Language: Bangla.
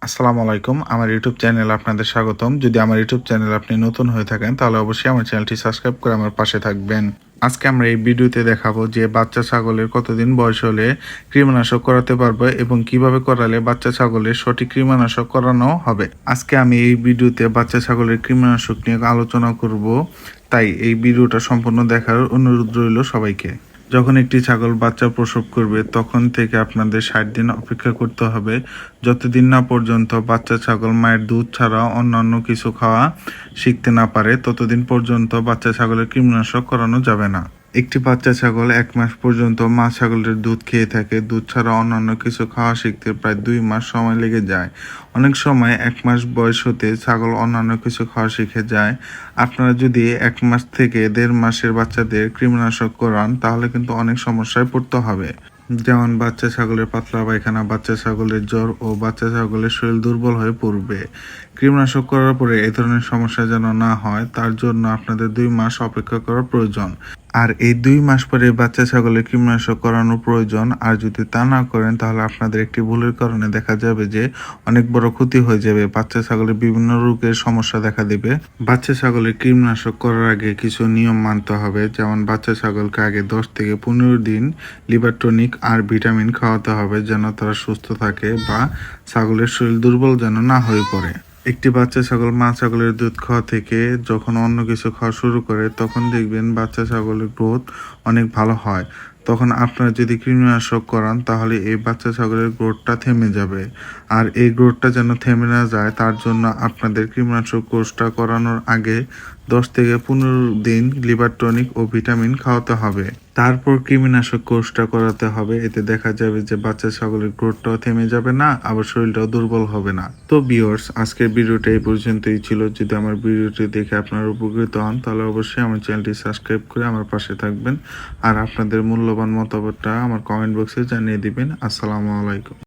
আসসালামু আলাইকুম। আমার ইউটিউব চ্যানেলে আপনাদের স্বাগতম। যদি আমার ইউটিউব চ্যানেলে আপনি নতুন হয়ে থাকেন তাহলে অবশ্যই আমার চ্যানেলটি সাবস্ক্রাইব করে আমার পাশে থাকবেন। আজকে আমরা এই ভিডিওতে দেখাবো যে বাচ্চা ছাগলের কতদিন বয়স হলে কৃমিনাশক করাতে পারবে এবং কিভাবে করালে বাচ্চা ছাগলের সঠিক কৃমিনাশক করানো হবে। আজকে আমি এই ভিডিওতে বাচ্চা ছাগলের কৃমিনাশক নিয়ে আলোচনা করব, তাই এই ভিডিওটা সম্পূর্ণ দেখার অনুরোধ রইল সবাইকে। যখন একটি ছাগল বাচ্চা প্রসব করবে তখন থেকে আপনাদের 60 দিন অপেক্ষা করতে হবে, যতদিন না পর্যন্ত বাচ্চা ছাগল মায়ের দুধ ছাড়া অন্যান্য কিছু খাওয়া শিখতে না পারে ততদিন পর্যন্ত বাচ্চা ছাগলের কৃমিনাশক করানো যাবে না। একটি বাচ্চা ছাগল 1 মাস পর্যন্ত মা ছাগলের দুধ খেয়ে থাকে। দুধ ছাড়া অন্যান্য কিছু খাওয়া শিখতে প্রায় 2 মাস সময় লেগে যায়। অনেক সময় 1 মাস বয়স হতে ছাগল অন্যান্য কিছু খাওয়া শিখে যায়। আপনারা যদি 1 মাস থেকে 1.5 মাসের বাচ্চাদের কৃমিনাশক করান তাহলে কিন্তু অনেক সমস্যায় পড়তে হবে, যেমন বাচ্চা ছাগলের পাতলা পায়খানা, বাচ্চা ছাগলের জ্বর ও বাচ্চা ছাগলের শরীর দুর্বল হয়ে পড়বে। কৃমিনাশক করার পরে এ ধরনের সমস্যা যেন না হয় তার জন্য আপনাদের 2 মাস অপেক্ষা করা প্রয়োজন। আর এই 2 মাস পরে বাচ্চা ছাগলের কৃমিনাশক করানো প্রয়োজন। আর যদি তা না করেন তাহলে আপনাদের একটি ভুলের কারণে দেখা যাবে যে অনেক বড় ক্ষতি হয়ে যাবে। বাচ্চা ছাগলের বিভিন্ন রোগের সমস্যা দেখা দেবে। বাচ্চা ছাগলের কৃমিনাশক করার আগে কিছু নিয়ম মানতে হবে, যেমন বাচ্চা ছাগলকে আগে 10 থেকে 15 দিন লিভার টনিক আর ভিটামিন খাওয়াতে হবে যেন তারা সুস্থ থাকে বা ছাগলের শরীর দুর্বল যেন না হয়ে পড়ে। একটি বাচ্চা ছাগল মা ছাগলের দুধ খাওয়া থেকে যখন অন্য কিছু খাওয়া শুরু করে তখন দেখবেন বাচ্চা ছাগলের গ্রোথ অনেক ভালো হয়। তখন আপনারা যদি কৃমিনাশক করান তাহলে এই বাচ্চা ছাগলের গ্রোথটা থেমে যাবে। আর এই গ্রোথটা যেন থেমে না যায় তার জন্য আপনাদের কৃমিনাশক কোর্সটা করানোর আগে 10 থেকে 15 দিন লিভার টনিক ও ভিটামিন খাওয়াতে হবে। তারপর কৃমিনাশক কোর্সটা করাতে হবে। এতে দেখা যাবে যে বাচ্চা ছাগলের গ্রোথটাও থেমে যাবে না, আবার শরীরটাও দুর্বল হবে না। তো ভিউয়ার্স, আজকের ভিডিওটা এই পর্যন্তই ছিল। যদি আমার ভিডিওটি দেখে আপনারা উপকৃত হন তাহলে অবশ্যই আমার চ্যানেলটি সাবস্ক্রাইব করে আমার পাশে থাকবেন। আর আপনাদের মূল্যবান মতামতটা আমার কমেন্ট বক্সে জানিয়ে দিবেন। আসসালামু আলাইকুম।